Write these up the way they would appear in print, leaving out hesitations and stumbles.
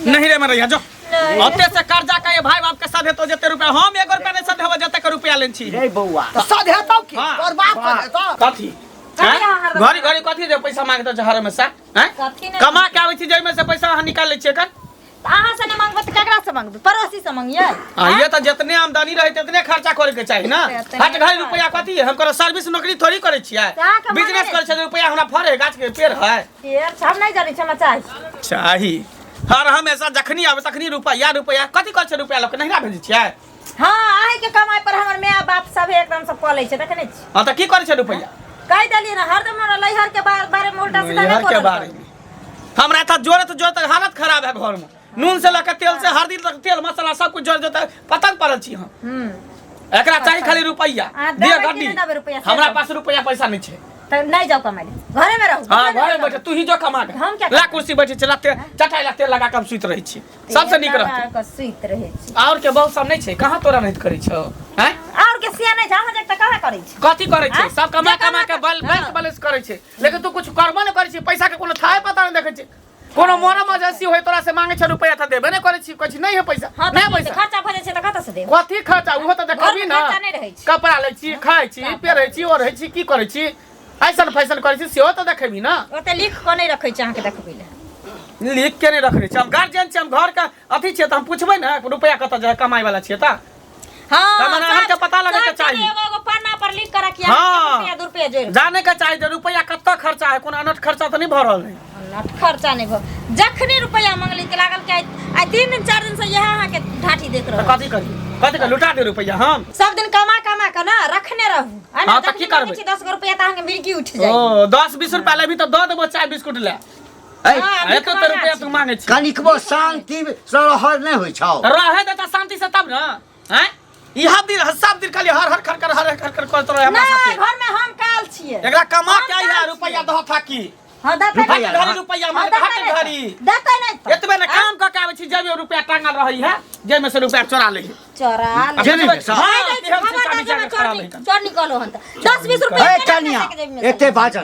नहीं रे मरैया जो ओते से कर्जा का ये भाई बाप के साथ तो जते रुपया हम 1 रुपया नहीं साथ जते के रुपया लेन छी रे बउआ तो साथ हेतौ की और बाप साथ हेतौ कथी घड़ी घड़ी कथी दे पैसा मांगतो जहर में से हैं कमा के आबै छी जई में से पैसा अहाँ निकाल ले छी कन अहाँ से नहीं मांगबे तो केकरा से मांगबे पड़ोसी से मांगिए ये तो जितने आमदनी रहे तितने खर्चा करे के चाहिए ना हट घड़ी रुपया कथी है हमको सर्विस नौकरी थोड़ी करे छियै बिजनेस करे छै रुपया हमरा फरे गाछ के पेड़ है पेड़ हम नहीं जानी छमा चाही हर हमेशा जखनी आवे तखनी रुपया कथी कर छै रुपया लोग नहिरा भेजै छियै हां आइ के कमाई पर हमर माय बाप सब एकदम से पलै छै देखने छी हां त की करे छै रुपया कह देलिए ना हरदम लइहर के बारे में उल्टा सीधा नहीं के बारे में हमरा त जोरत हालत खराब है घर में नून से लेकर तेल से हल्दी तक तेल मसाला सब कुछ जोड़ देता पतंग पड़ल छी हम एकरा चाहिए खाली रुपया दे गड्डी हमरा पास रुपया पैसा नहीं छै त नहीं जाओ कमाई घरे में रहू हां घरे में बैठे तू ही जो कमा के हम क्या ला कुर्सी बैठे चला चटाई ला तेल लगा के सुत रही छी सबसे निक रहत सुत रहे छी और के बहुत सब नहीं छै कहां तोरा नहीं करै छौ हैं और के सिया नहीं जा जक कहां करै छी कथी करै छै सब कमा के बैंक बैलेंस करै छै लेकिन तू कुछ करबो नहीं करै छी पैसा के कोनो थाय पता नहीं देखै छै कोनो मोरा मजसी होय तोरा से मांगे छ रुपया त देबे नहीं करै छी कुछ नहीं है पैसा नहीं पैसा खर्चा भए छै त कत से देब कथी खर्चा उहो त देखबी ना कपड़ा लै छी खाय छी पेरै छी ओढ़ै छी की करै छी ऐसन फैशन करै छी सेहो त देखबी ना ओते लिख के नहीं रखै छी अहाँ के देखबी ले लिख के नहीं रखै छी हम गार्जियन छी हम घर का अथी छै त हम पूछबै ना रुपया कत जाय कमाई वाला छै त हां तमन अहाँ के पता लगे के चाहिए एगो पन्ना पर लिख के रखिए रुपया 2 रुपया जोड़ जाने के चाहिए रुपया कत खर्चा है कोन अनट खर्चा त नहीं भरल है अनट खर्चा नहीं भ जखनी रुपया मांगली के लागल के आ 3 दिन 4 दिन से यह अहाँ के ढाठी देख रहल कथी कर लुटा दे रुपया हम सब दिन कमा के ना रखने रहू हां त की करबै 10 रुपया त अहाँ के मिर्गी उठ जाई ओ 10-20 रुपया लेबी त द देबो चाय बिस्कुट ले ए तो रुपया तू मांगे छी कनिकबो शांति सरहर नहीं होय छौ रहे देता शांति से तब ना हैं इहा दिन सब दिन खाली हर खर करत रहे हमरा साथे घर में हम काल छिए एकरा कमा के आइहा रुपया दह थाकी हां दते रुपया मांगे हट घड़ी दते नहीं एतबे ना काम क के आबै छी जेबे रुपया टांगल रही है जे में से रुपया चोरा ले चोर निकालो हन 10-20 रुपया ए कन्या एते बाजा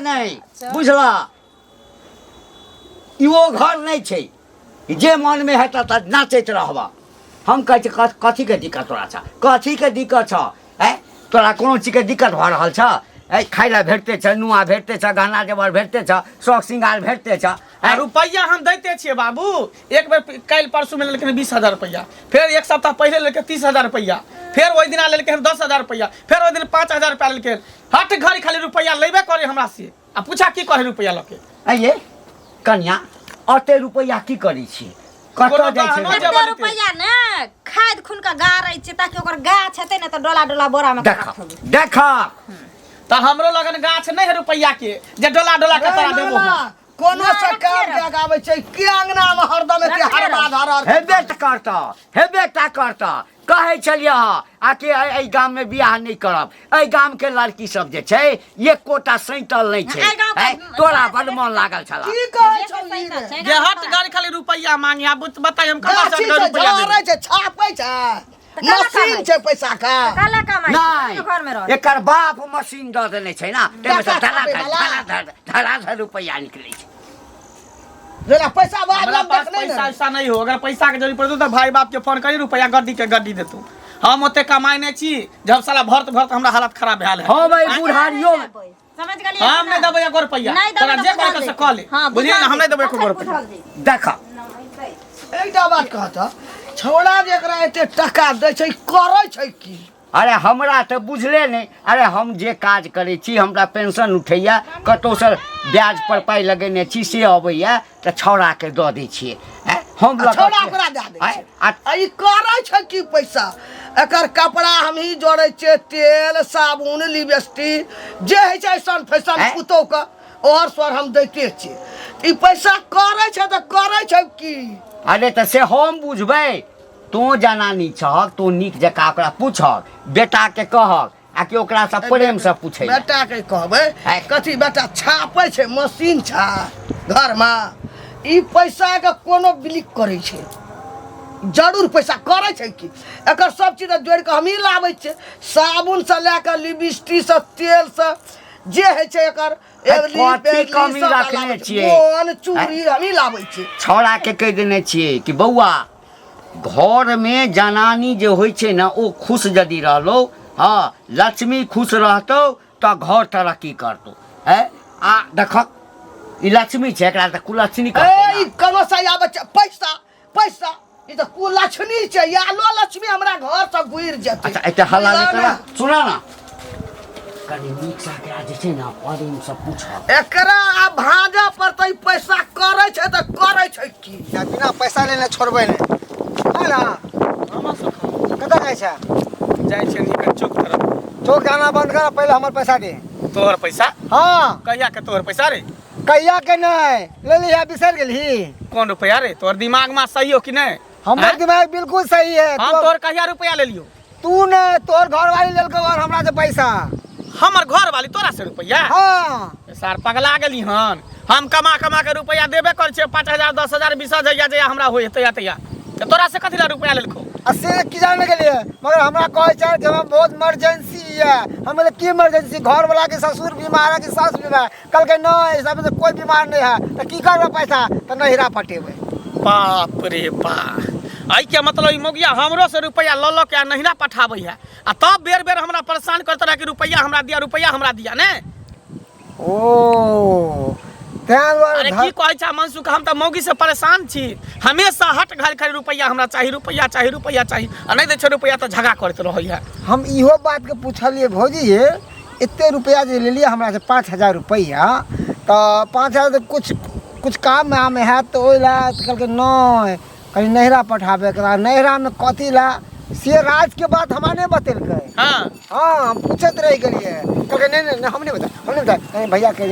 नहीं बुझला इहो घर नहीं छै जे मन में हेता त नाचैत रहबा हम कहै कथी के दिक्कत तोरा छ कथी के दिक्कत छ ए तोरा कोनो चीज के दिक्कत भ रहल छ ए खाइला भेटते छ नुआ भेटते छ गहना जेवर भेटते छ शौक सिंगार भेटते छ रुपया हम दैते छियै बाबू एक बेर काल परसू में लेलकै 20,000 रुपया फिर एक सप्ताह पहले लेलकै 30,000 रुपया फिर ओइ दिना लेलकै 10,000 रुपया फिर ओइ दिन 5,000 रुपया लेलकै हट घड़ी खाली रुपया लेबे करे हमरा से आ पूछा की करे रुपया लके ये कन्या अते रुपया की करै छी कत जाय छै रुपया ने खाद खून का गारै छै ताकि ओकर गाछ हेतै न त डोला बोरा में देख त हमरो लगन गाछ नहीं है रुपया के जे डोला के तोरा देबो कोनो से काम के गाबै छै के अंगना में हरदम एते हरबा धरर हेबे करता कहै छलियै आके एहि गाम में बियाह नहीं करब एहि गाम के लड़की सब जे छै एक कोटा सैंटल नहीं छै तोरा बड मन लागल छला की कहै छै जे हट गाड़ी खाली रुपया मांगे आ बताइ हम कहां से रुपया देबै छै छापै छै मशीन छै पैसा का काला कमाई घर में रह एकर बाप मशीन द देने छै ना तेमे से धरा रुपया निकलै छै जरा पैसा बाद हमरा पास पैसा ऐसा नहीं हो अगर पैसा के जरूरत पड़तो त भाई बाप के फोन करी रुपया गड्डी देतू हम ओते कमाई नहीं छी जब साला भरत हमरा हालत खराब भेल है हां भाई बुढ़ारियो समझ गेलिए हम नहीं देबै 1 रुपया तोरा जे करे से क ले बुझिए ना हम नहीं देबै 1 रुपया देख एकटा बात कहता छोड़ा जेकरा एते टका दै छै करै छै की अरे हमरा तो बुझले नहीं अरे हम जे काज करे छी हमरा पेंशन उठैया कतौ से ब्याज पर पाई लगेने छी से अबैया त छौड़ा के द दै छियै हम छौड़ा ओकरा दे दै छै ई करै छै की पैसा एकर कपड़ा हम ही जोड़ै छियै तेल साबुन लिपस्टिक जे है छै सन फैशन पुतौ का और सर हम दैते छियै ई पैसा करै छै त करै छै की अरे त से हम बुझबै तो जनानी छक तो नीक जका ओकरा पूछक बेटा के कहक आ कि ओकरा से प्रेम से पूछे बेटा के कहबै कथी बेटा छापै छै मशीन छा घर में ई पैसा के कोनो बिलिक करे छै जरूर पैसा करे छै की एकर सब चीज जोड़ के हम ही लाबै छै साबुन से लेकर लिपस्टिक से तेल से जे है छे एकर एवली कथी बेगली कमी सब रखने लाबै छै। छियै? बोन चूड़ी हमी लाबै छी। छौड़ा के कह देने छियै कि बौआ घर में जनानी जे होइ छै ना ओ खुश यदि रहलो हाँ लक्ष्मी खुश रहतौ तो घर तरक्की करतौ है आ देख ई लक्ष्मी छै एकरा त कुलक्ष्मी कहतै ए ई ना। कनो से आबै छै पैसा पैसा ई त कुलक्ष्मी छै या लो लक्ष्मी हमरा घर से गुइर जेतै। अच्छा एते हल्ला नहीं करा सुना ना कनी नीक से एकरा जे छै ना पढ़े सब पूछ एकरा आ भाजा पड़तै पैसा करे छै त करे छै की? या बिना पैसा लेने छोड़बै ने है ना हम सब कतऽ जाइ छै जाइ छै निकल चौक तरफ। चौक आना बंद कर पहले हमर पैसा दे। तोहर पैसा हाँ कहिया के तोहर पैसा रे? कहिया के नहीं ले लिया बिसर गेलही। कौन रुपया रे? तोहर दिमाग में सही हो कि नहीं? हमर हैं? दिमाग बिल्कुल सही है। हम तोहर कहिया रुपया ले लियो? तू ने तोर घर वाली लेलको और हमरा से पैसा। हमर घर वाली तोरा से रुपया? हाँ सार पगला गेली हन। हम कमा कमा के रुपया देबे कर छे 5000 10000 20000 जया हमरा होय तया तया ते तोरा से कथि ला रुपया लेलको? अस्से की जाने के लिए मगर हमरा कहे छै कि हम बहुत इमरजेंसी है। हम बोले की इमरजेंसी? घर वाला के ससुर बीमार है कि सास बीमार? कल के नहीं सब से कोई बीमार नहीं है तो की करबे पैसा तो नहिरा पटेबे। बाप रे बाप आई के मतलब ई मोगिया हमरो से रुपया ल ल के नहिरा पठाबै है आ तब बेर बेर हमरा परेशान करत रह कि रुपया हमरा दिया ने। ओ ध्यान अरे की कहै छै मनसुख हम त मौगी से परेशान छी। हमेशा हट घर खाली रुपया हमरा चाहिए आ नहीं दे छै रुपया त झगड़ा करत रहै है। हम इहो बात के पूछलिए भौजी ये इतने रुपया जे ले लिया हमरा से 5000 रुपया तो 5000 तो कुछ काम में है तो ओइ ला कल के नहीं कहीं नहिरा पठाबे करा नहिरा में कथी ला से राज के बात हमारे बतेलकै। हां हाँ हम पूछत रह गेलिए कल के नहीं हम नहीं बता नहीं भैया के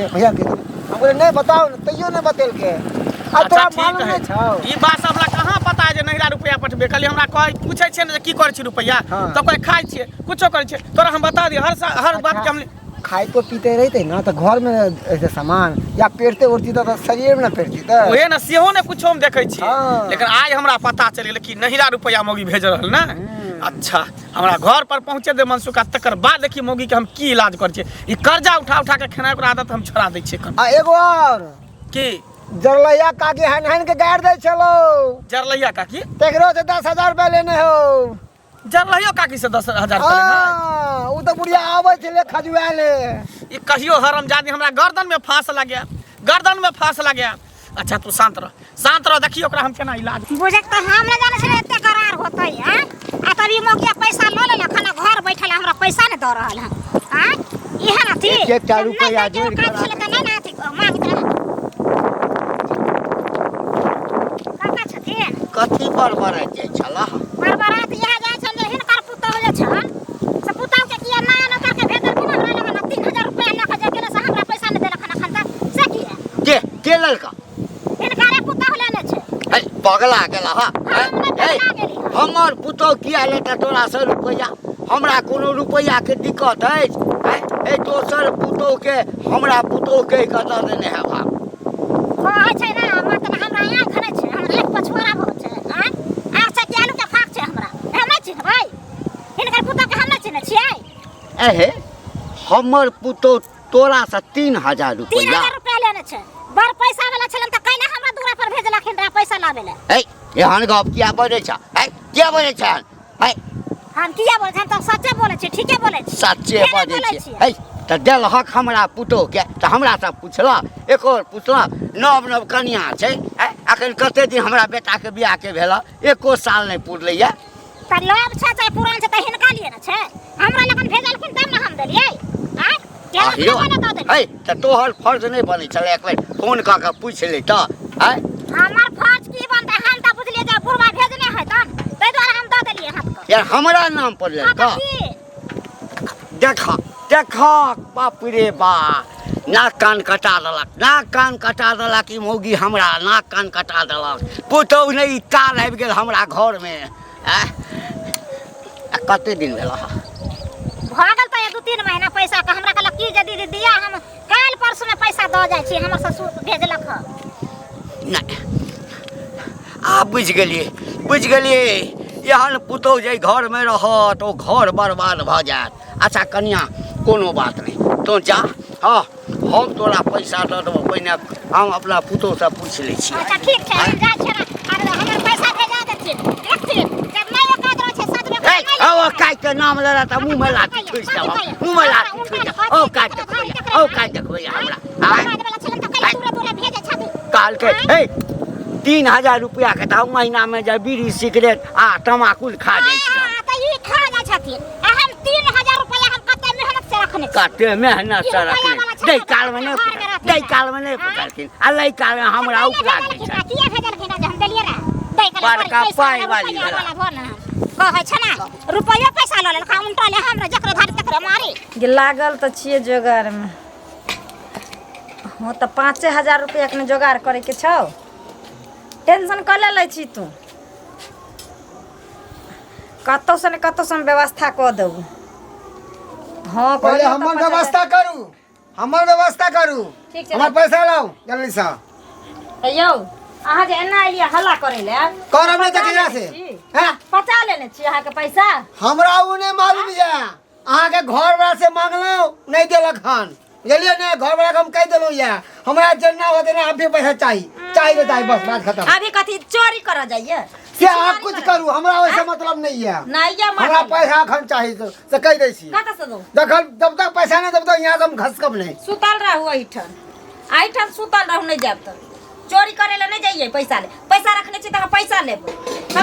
हम बोले नहीं बताओ तैयो नहीं बतेलकै। अब तोरा मालूम नहीं छौ ई बात सब हमरा कहां पता है जे नहिरा रुपया पठबे? खाली हमरा कह पूछै छै ने की करै छी रुपया हाँ। त कोई खाइ छै कुछो करै छै तोरा हम बता दी हर बात के हम खाई तो पीते रहते ना तो घर में ऐसे सामान या पेरते उड़ती तो शरीर में ना पेरती तो ओहे ना सेहो ने कुछो हम देखै छी। हाँ। लेकिन आज हमरा पता चल गेल कि नहिरा रुपया मौगी भेज रहल ना। अच्छा हमरा घर पर पहुंचे दे मनसुखा तकर बाद देखी मौगी के हम की इलाज कर छै। ई कर्जा उठा उठा के खेनाइ के आदत हम छोड़ा दै छियै कन। आ एगो और की जरलैया काकी हन के गाड़ दे चलो जरलैया काकी? तेकरो से 10,000 रुपया लेने हो। जरलैया काकी से 10,000 रुपया लेना? हाँ उ तो बुढ़िया आवे छले खजुआले। ई कहियो हरामजादी हमरा गर्दन में फांस लगे। अच्छा तू शांत रह देखियो ओकरा हम केना इलाज। बुझे तो हम न जाने से एते करार होतै हैं आ तभी मोगिया पैसा ल ले खाना घर बैठल हमरा पैसा ने द रहल है हैं इहे ना थी एक चार रुपया जोड़ कर छले त नहीं ना थी मांग दे काका छथिन कथी पर बरै छै छला बरबरात यहाँ जाय छले हिनकर पुतौ जे छन से पुतौ के किया नया न करके भेजल कि ना लगा 3000 रुपया लख जे गेले से हमरा पैसा ने देलक खाना खंता से की के लड़का हिनकारे पुतौ लेने छै ए पगला गेला हा ए हमर पुतौ किया लेता तोरा से रुपया? हमरा कोनो रुपया के दिक्कत है ए दोसर पुतौ के हमरा पुतौ के कता देने है बाप कहै छै ना मतलब हमरा यहाँ खने छै हमरा एक पछुआरा बहुत छै हैं आ से केलू के फाक छै हमरा हम नहीं चिन्हबै हिनकर पुतौ के हम नहीं चिन्है छियै। एहे हमर पुतौ तोरा से 3000 रुपया 3000 रुपया लेने छै बड़ पैसा वाला छलन त कैला हमरा दूरा पर भेजलखिन रे पैसा लाबे ले। ए एहन गप किया बजै छ किया बजै छ हम किया बोल हम तो सच्चे बोले छी ठीके बोले छी सच्चे बजै छी ए त देलहक हमरा पुतौ के त हमरा से पुछला एक और पुछला नव कन्या छै अखन कते दिन हमरा बेटा के बियाह के भेला 1 साल नहीं पुरले या त लोभ छै चाहे पुरान छै त हिनका लिए न छै हमरा लगन भेजलखिन तब न हम देलियै हैं केला खाना न दे ए त तोहर फर्ज नहीं बनै छले एक बेर फोन क के पूछ ले त हमर फर्ज की बनते हम त बुझलिए जे बुढ़वा भेजने है तन तै द्वारा हम द देलिए हाथ क यार हमरा नाम पर ले का देख बाप रे बा नाक कान कटा देलक ई मौगी हमरा नाक कान कटा देलक पुतौ नहीं काल आबि गेल हमरा घर में कते दिन भेला भागल त 2-3 महीना पैसा के हमरा कहलक की जे दीदी दिया हम काल परसों में पैसा द जाय छी हमर ससुर भेजलक ह नहीं आ बुझ गेलिए एहन पुतौ जे घर में रहत ओ घर बर्बाद भ जात। अच्छा कन्या कोनो बात नहीं तो जा हाँ हम तोरा पैसा दऽ देबौ पहिने हम अपना पुतोह से पूछि लै छी अच्छा ठीक छै हम जाइ छियै अरे हमर पैसा भेजा देथिन देखथिन जब नहीं औकात रहै छै 7 रुपया ओ काट के नाम लेला त मुंह में लाठी ठोस देबौ मुंह में लाठी ठोस देबौ ओ काट देखबै हमरा काल के हे 3000 रुपया के त महीना में जे बीड़ी सिगरेट आ तमाकुल खा जाइ छी त ई खा जाइ छथिन हम 3000 रुपया हम कते मेहनत से रखने छी कते मेहनत से रखने दै काल में नहीं पकड़थिन आ लै काल में हमरा उपरा दै छै किया भेजलखिन जे हम देलियै रे दै काल बड़का पाई वाली कहै छै ना रुपया पैसा ल लेल उल्टा ले हमरा जकरे धारी तकरे मारी लागल तऽ छियै जोगाड़ में हो तऽ 5000 रुपया के जोगाड़ करे के छौ टेंशन कर ले छी तू कतौ से व्यवस्था कऽ देबू हाँ पहले हमर व्यवस्था करू ठीक छै हमर पैसा लाओ जल्दी से यौ अहाँ जे एना एलियै हल्ला करे ले करब नहीं तकिया से हैं पचा लेने छी अहाँ के पैसा हमरा उ नहीं मालूम ये अहाँ के घर वाला से मांगलो नहीं देलक हन गेलिए ने घर वाला के हम कह देलो ये हमरा जेना होते ना अभी पैसा चाहिए बस बात खत्म अभी कथी चोरी करा जाइए से आप कुछ करू हमरा वैसे मतलब नहीं है नहीं ये हमरा पैसा अखन चाहिए से कह दै छी कत से दो जखन जब तक पैसा नहीं देब तो यहाँ से हम घसकब नहीं सुतल रहू एहिठन सुतल रहू नहीं जाब तो चोरी करे ले नहीं जाइए पैसा रखने छी त पैसा लेब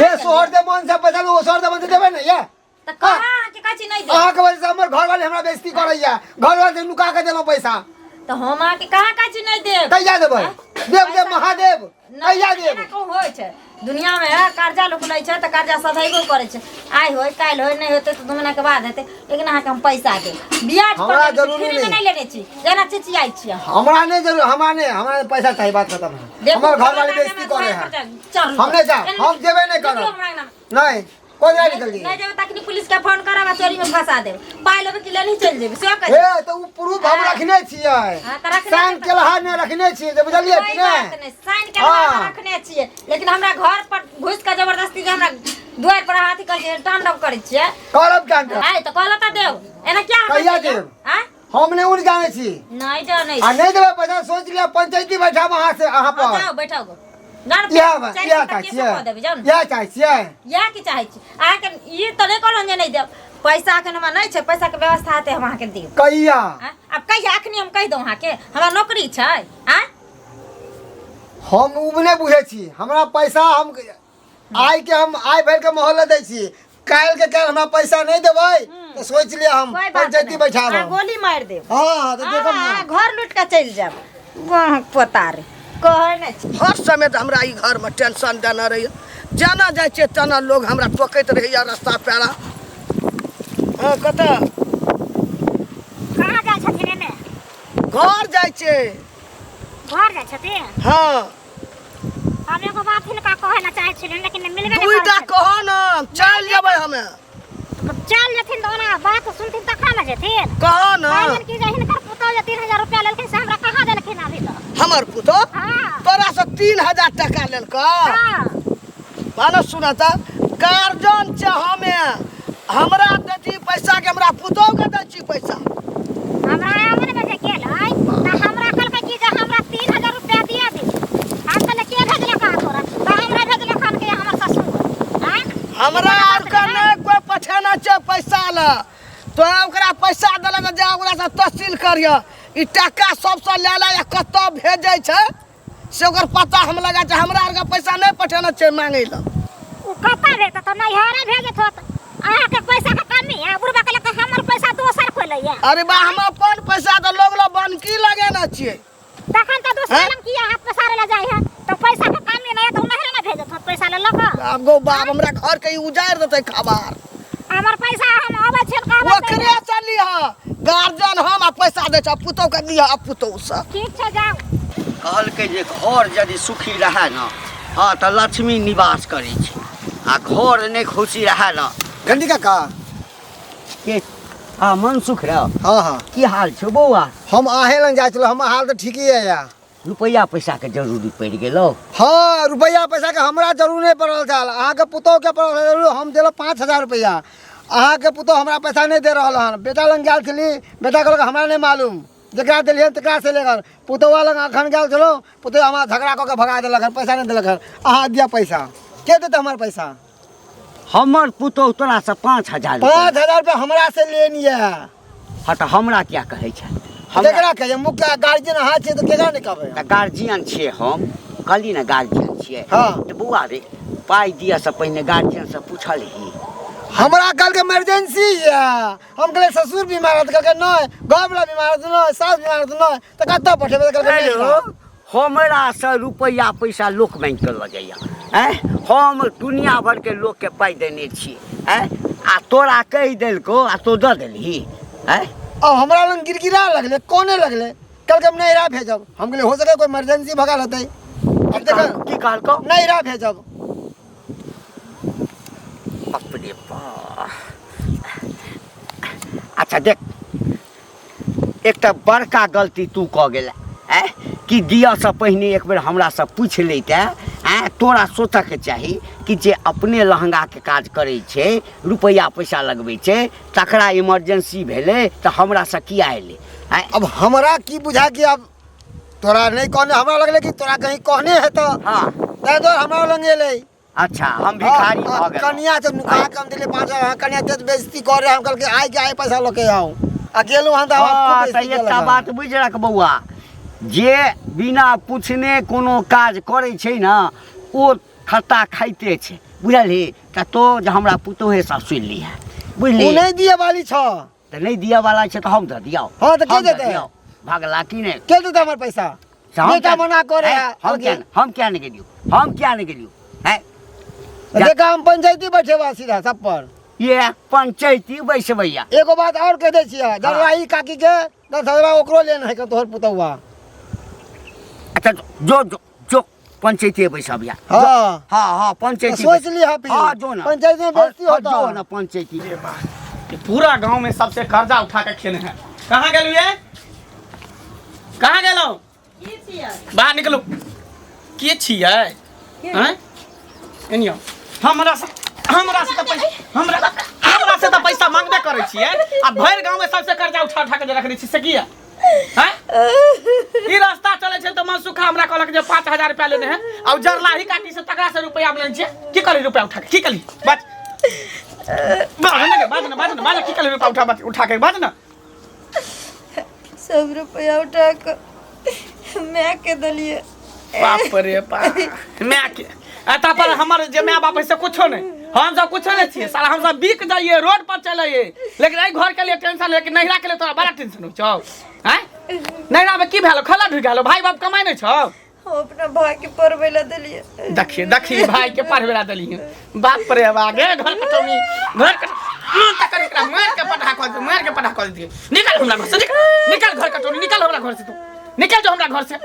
ये सोहर दे मन से पैसा लो सोहर दे मन से देबे नहीं ये त कहां के काची नहीं दे अहाँ के वजह से हमर घर वाले हमरा बेइज्जती करैया घर वाले से लुका के देलो पैसा तो हम के कहां काची नहीं देब कहिया देबै देव महादेव कहिया देब को होय छै दुनिया में कर्जा लोग लै छै त कर्जा सधैबो करे छै आइ होय काल होय नहीं होते तो 2 महीना के बाद हेते लेकिन अहाँ के हम पैसा दे ब्याज पर हमरा जरूरी फ्री में नहीं लेने छी जेना चिचियाई छी हमरा नहीं जरूर हमरा पैसा चाहिए बात खत्म है हमर घर वाले बेइज्जती करे हैं हम नहीं जा हम देबे नहीं करब नहीं कोई नहीं निकल जी नहीं जेबे तकनी पुलिस के फोन करबा चोरी में फंसा देब पाई लेबे कि लेनी चल जेबे से कह ए तो उ प्रूफ हम रखने छियै साइन के लहा ने रखने छियै जे बुझलियै कि नहीं साइन के लहा रखने छियै लेकिन हमरा घर पर घुस के जबरदस्ती जे हमरा द्वार पर हाथी कर के तांडव करे छियै करब कांड आइ तो कहला त देव एना क्या कहिया देब हां हम नहीं उड़ जाने छी नहीं जाने आ नहीं देबे पैसा सोच लिया पंचायती बैठा वहां से अहाँ पर बैठाओ या चाहिए या की चाहे छी अहाँ के ई त नहीं कहलन जे नहीं देब पैसा के नमा नहीं छै पैसा के व्यवस्था हेते हम अहाँ के देब कहिया अब कहिया अखनी हम कह दो अहाँ के हमरा नौकरी छै हम उ नहीं बुझे छी हमरा पैसा हम आइ भर के मोहल्ला दै छी काल के हमरा पैसा नहीं देबै तो सोच लिया हम पंचायती बैठाब गोली मार देब हां तो देखब घर लूट के चल जाब पता रे कहै नहीं हर समय हमरा ई घर में टेंशन देना रही जाना जाय छै तना लोग हमरा टोकैत रहैया रास्ता पेरा कत कहां जाइ छथिन ने घर जाय छै घर जाइ छथिन हां हम एगो बात हिनका कहै ना चाहै छियै लेकिन मिलबे नहीं दुईटा कहो न चल जेबै हमे चल जथिन तो ना बात सुनथिन तखन ना जेथिन कहो न कि जे हिनकर पुतौ जे 3000 रुपया लेलखिन से हमरा कहां देलखिन अभी तक हमर पुतो हां तोरा से 3000 टका लेलका हां मानो सुना त गार्जियन छ हमे हमरा देती पैसा के हमरा पुतो के दै छी पैसा हमरा आवन में जे केलै त हमरा कहलकै कि जे हमरा 3000 रुपया दिया दे हम कहले के भेजले का तोरा त हमरा भेजले खान के हमर ससुर हां हमरा और का नहीं कोई पछाना छै पैसा ल तो ओकरा पैसा देला त जा ओकरा से तहसील करिया ई टका सबसे लेला या कत भेजै छै से ओकर पता हम लगा छै हमरा आर के पैसा नहीं पठाना छै मांगे ल उ कता भेजत त नहीं हरे भेजत होत अहाँ के पैसा के कमी है बुढ़बा के लके हमर पैसा दोसर कोइ लैया अरे बा हम अपन पैसा त लोग लो बनकी लगेना छियै तखन त दोसर लम किया हाथ पसारे ला जाय है तो पैसा के कमी नहीं तो नहीं ना भेजत होत पैसा ले लक अब गो बाप हमरा घर के उजाड़ देतै खबर हमर पैसा हम आबै छै कहबै ओकरे चली ह गार्जियन हम आ पैसा दै छ पुतो के दिया पुतो से ठीक छै जाओ कहलकै जे घर यदि सुखी रहे न हाँ तो लक्ष्मी निवास करे छै आ घर नहीं खुशी रहे न घंटी काका के हाँ मन सुख रह हां की हाल छौ बौआ हम आहे लंग जाय छलो हम हाल तो ठीक ही है या रुपया पैसा के जरूरी पड़ गेलो हाँ रुपया पैसा के हमरा जरूर नहीं पड़ल छल अहाँ के पुतौ के पड़ल जरूर हम देलो 5000 रुपया अहाँ के पुतौ हमरा पैसा नहीं दे रहल हन बेटा लंग गेल छली बेटा कहलक हमरा नहीं मालूम जकरा दिलियन तकरा से लेकर पुतौआ लग अखन गेल छलो पुतौआ हमरा झगड़ा कऽ के भगा देलक हन, पैसा नहीं देलक हन। अहाँ दिया पैसा, के देते हमार पैसा? हमर पुतौह तोरा से 5,000 5,000 रुपया हमरा से लेनी है। हाँ तो हमरा क्या कहै छै? केकरा कहे मुखिया गार्जियन अहाँ छियै तो केकरा नहीं कहबै? तऽ गार्जियन छियै हम, कहली ने गार्जियन छियै। हाँ। तऽ बौआ रे पाइ दिअ से पहिने गार्जियन से पूछलही? हमरा कल के इमरजेंसी है, हम कहले ससुर बीमार है, कहलके नहीं, गाँव वाला बीमार है तो नहीं, सास बीमार है तो नहीं, तो कत्ता पठेबै? कहलके नहीं हेलो, हमरा से रुपैया पैसा लोक मांगि के लऽ जाइया। हम दुनिया भर के लोक के पाइ देने छियै। आ तोरा कहि देलको आ तो दऽ देलही? अब हमरा लग गिरगिरा लगले, कोने लगले, कहलके हम नहीं रहा भेजब। हम कहले हो सके कोई इमरजेंसी भगल होतै। अब देख की कहलको? नहीं रहा भेजब। बाप रे बाप। अच्छा देख, एकटा बड़का गलती तू कऽ गेला कि दिया से पहिने एक बेर हमरा से पूछ लेते। तोरा सोचऽ के चाही कि जे अपने लहंगा के काज करे छे, रुपया पैसा लगबै छे, तकरा इमरजेंसी भेले तऽ हमरा से किया एले? अब हमरा की बुझा कि अब तोरा नहीं कहने, हमरा लगले कि तोरा कहीं कहने है तो हाँ तै तो हमरा लग एले। अच्छा हम भिखारी भ गेल। कन्या से नुका कम दिले 5,000, कन्या ते बेइज्जती कर रहे, हम कहलके आइ के आइ पैसा लेके आओ। अकेलो हम तऽ एकटा बात बुझ रख बौआ, जे बिना पूछने कोनो काज करे छै ना ओ खत्ता खाइते छै, बुझलही? तऽ तो जे हमरा पुतोहे सब सुनि लीहे, बुझली? उ नहीं दिए वाली छ, तऽ नहीं दिया वाला छै तऽ हम दऽ दियौ। हाँ तो के देते? भागला कि नहीं? के देते हमर पैसा? बेटा मना करे हम क्या नहीं गेलियो? हम क्या नहीं गेलियो? देखा हम पंचायती बैठेबा सीधा सब पर। ये पंचायती बैसबैया। एगो बात और कह दे छियै, जरवाही काकी के 10,000 ओकरो लेन है तोहर पुतौआ। अच्छा जो जो जो पंचायती बैसबिया। हाँ हाँ हाँ पंचायती सोच ली हाँ फिर। हाँ जो ना पंचायत में बेइज्जती होता जो है। ना पंचायती। ये पूरा गांव में सबसे कर्जा उठा के खेने हैं। कहाँ गेलू ये? कहाँ गेलो? बाहर निकलो। के छियै? हैं? एनियो हमरा से तो पैसा मांगबे करे छियै आ भर गांव में सबसे कर्जा उठा उठा के जे रखने छी से किया? हैं? ई रास्ता चले छै त मनसुखा हमरा कहलक जे 5,000 रुपया लेने हैं और जरलाही काटी से तकरा से रुपया लेने छियै। की करी रुपया उठा के? की करी? बात बाज की करी रुपया उठा के बाज ना। सब रुपया उठा के मैं के दलिए। बाप रे बाप, मैं के एता पर हमर जे माय बाप से कुछो नहीं, हम सब कुछो नहीं छियै साला। हम सब बिक जाइए, रोड पर चलिए, लेकिन आई घर के लिए टेंशन, लेकिन नहिरा के लिए तोरा बड़ा टेंशन हो छौ। हैं? नहिरा में की भेलो? खला ढुक गेलो, भाई बाप कमाई नहीं छौ? हम अपना भाई के पढ़वे ला दलिए। देखी भाई के पढ़वे ला दली। बाप रे आगे घर कटौनी, घर कट तक एकरा मार के पढ़ा कर दिए। निकल हमरा घर से, निकल घर कटौनी, निकल हमरा घर से, तू निकल जो हमरा घर से।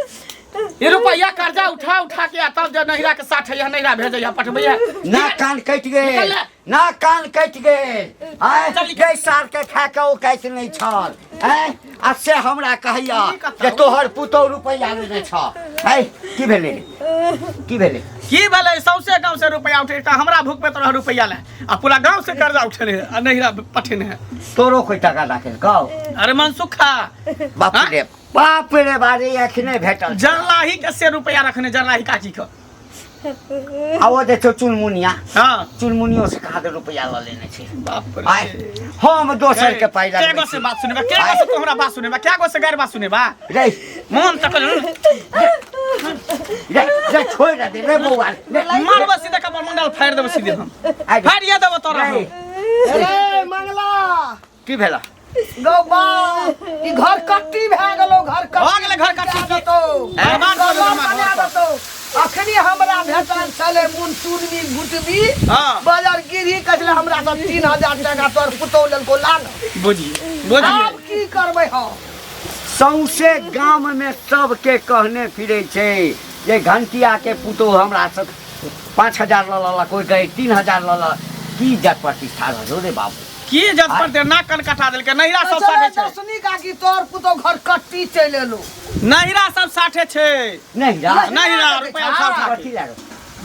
ये रुपया कर्जा उठा उठा के तब जो नहिरा के 60,000 नहिरा भेजैया पठबैया। ना कान कट गेल, ना कान कट गेल। जै सार के खा के ओ कैसे नहीं छल? आ से हमरा कहैया जे तोहर पुतौ रुपया लेने छ। की भेलै? की भेलै? की भेलै? सौसे गांव से रुपया उठे, हमरा भूख पे तोरा रुपया ले आ पूरा गांव से कर्जा उठेने है आ नहिरा पठेने है। तोरो कोई टका राखे कहो? अरे मनसुखा बाप रे बारे एखने भेटल। जरलाही के से रुपया रखने, जरलाही काकी के। आवो देखो चुनमुनिया। हाँ चुनमुनियों से कहा रुपया ल लेने छे। बाप रे। हम दोसर के पाइ के गो से बात सुनेबा? के गो से तू हमरा बात सुनेबा? के गो से गैर बात सुनेबा? रे मन तक रे छोड़ दे रे बौआ। मारबा सीधा कपर मंडल फाड़ देबो सीधे हम। फाड़िया देबो तोरा हम। अरे मंगला की भेला? गौ बा ई घर कट्टी भए गेलो, घर कट्टी हो गेलै घर कट्टी की तो बात कर हमरा तो अखनी हमरा भेटल छले मुन चुनमी गुटबी। हां बाजार गिरी कसले हमरा सब 3,000 टका तोर पुतौ लेलको लान। बुझी अब की करबै हम? सौसे गांव में सबके कहने फिरे छे जे घंटिया के पुतौ हमरा सब 5,000 ल कोई कहे 3,000 ल। की जात प्रतिष्ठा रहो रे बाबू? की जत पर दे ना कन कटा देलके। नहिरा सब साठे छै। दसनी का की तोर पुतौ घर कट्टी चल एलो। नहिरा सब साठे छै। नहिरा नहिरा रुपया उठा उठा कथी लागो?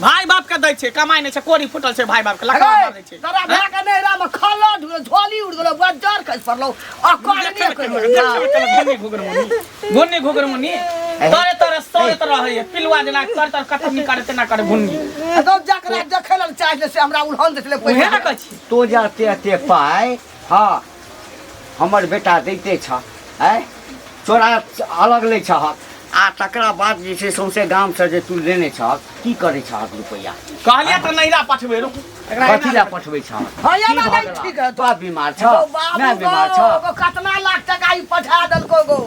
भाई बाप के दै छै कमाई नहीं छै कोरी फुटल छै भाई बाप के लखा मार दै छै तोरा भए के नहिरा में खलो झोली उड़ गेलो बज्जर खस पड़लो अकड़ नहीं कहियो गुन्नी घुगर मुन्नी तोरे तोरे सोरे तोरे है पिलवा जना कर तर कतनी करे तेना करे गुन्नी तो जकरा देखै ल चाहि से हमरा उल्हन देले उहे पैसा ना कहै छी तो जाते अते पाय हाँ हमर बेटा दैते छ चोरा अलग ले छ आ तकरा बाद जे छै सौंसे गाम से जे तू लेने छ की करे छ रुपैया कहलिया त नहिरा पठबे रुक कथी ला पठबै छ हाँ ये ना नहीं ठीक है तो बीमार छ मैं बीमार छ बाबू कितना लाख टका ई पठा दलको गो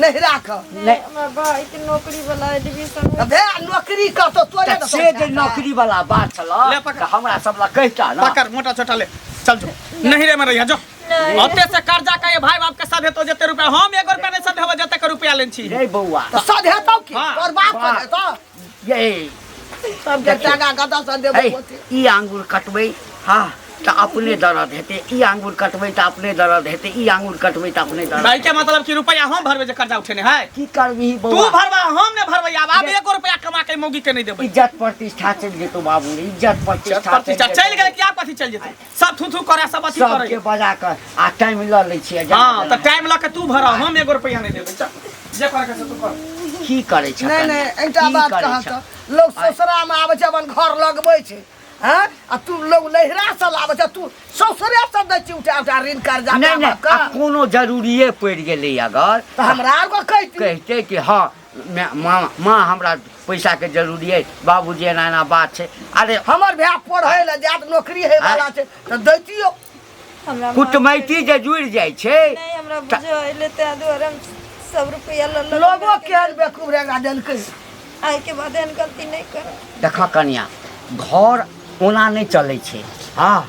नहिरा का हमरा भाई के नौकरी वाला एडमिशन अबे नौकरी का तो तोरे तो से जे नौकरी वाला बात ले छला पकड़। हमरा सब ला कहता ना पकड़ मोटा छोटा ले चल जो नहिरे में रहिया जो अते से कर्जा का ये भाई बाप के साथ तो जते रुपया हम 1 रुपया नहीं साथ होबे जते के रुपया लेन छी रे बौआ तो सद है तो की हाँ। और बाप का है तो ये सब के टका गदा से देबो ई आंगूर कटबै हाँ त अपने दर्द हेते ई आंगूर कटबै त अपने दर्द हेते ई आंगूर कटबै त अपने दर्द भाई के मतलब कि रुपया हम भरबे जे कर्जा उठेने है की करबी तू बौआ भरबा हम ने भरबे अब 1 रुपया कमा के मौगी के नहीं देबे इज्जत प्रतिष्ठा चल जेतो बाबू रे इज्जत प्रतिष्ठा चल गए क्या कथी चल जेते सब थू थू करे सब अथी सबके करे बजा कर आ टाइम ल लै छियै हां त टाइम ला के तू भरा हम 1 रुपया नहीं देबे चल जे करे के से तू कर की करे छ नहीं नहीं एकटा बात कहा तो लोग ससुरा में आवे छै अपन घर लगबै छै हैं आ तू लोग नहिरा से लावे छै तू ससुरे से दै छी उठा उठा ऋण कर्जा नहीं नहीं का आ कोनो जरूरीए पड़ गेलै अगर तो हमरा को कहती कहते कि हाँ माँ हमरा पैसा के जरूरी है बाबूजी एना एना बात छै अरे हमर भैया पढ़ै ले जात नौकरी है वाला छै तो दैतियो हमरा कुटमैती जे जुड़ि जाइ छै नहीं हमरा बुझो लेते दुआरे हम सब रुपया ल लोगो केहन बेकूफ रेगा देलकै आइ के बाद एहन गलती नहीं कर देख कनिया घर ओना नहीं चलै छै हाँ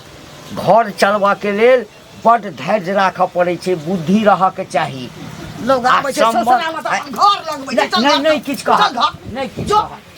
घर चलबा के लेल बड धैर्य राखऽ पड़ै छै बुद्धि रहऽ के चाही लोग आबै छै ससुरा में तो अपन घर लगबै छै चल नहीं नहीं किछु कह चल घर नहीं किछु जो कह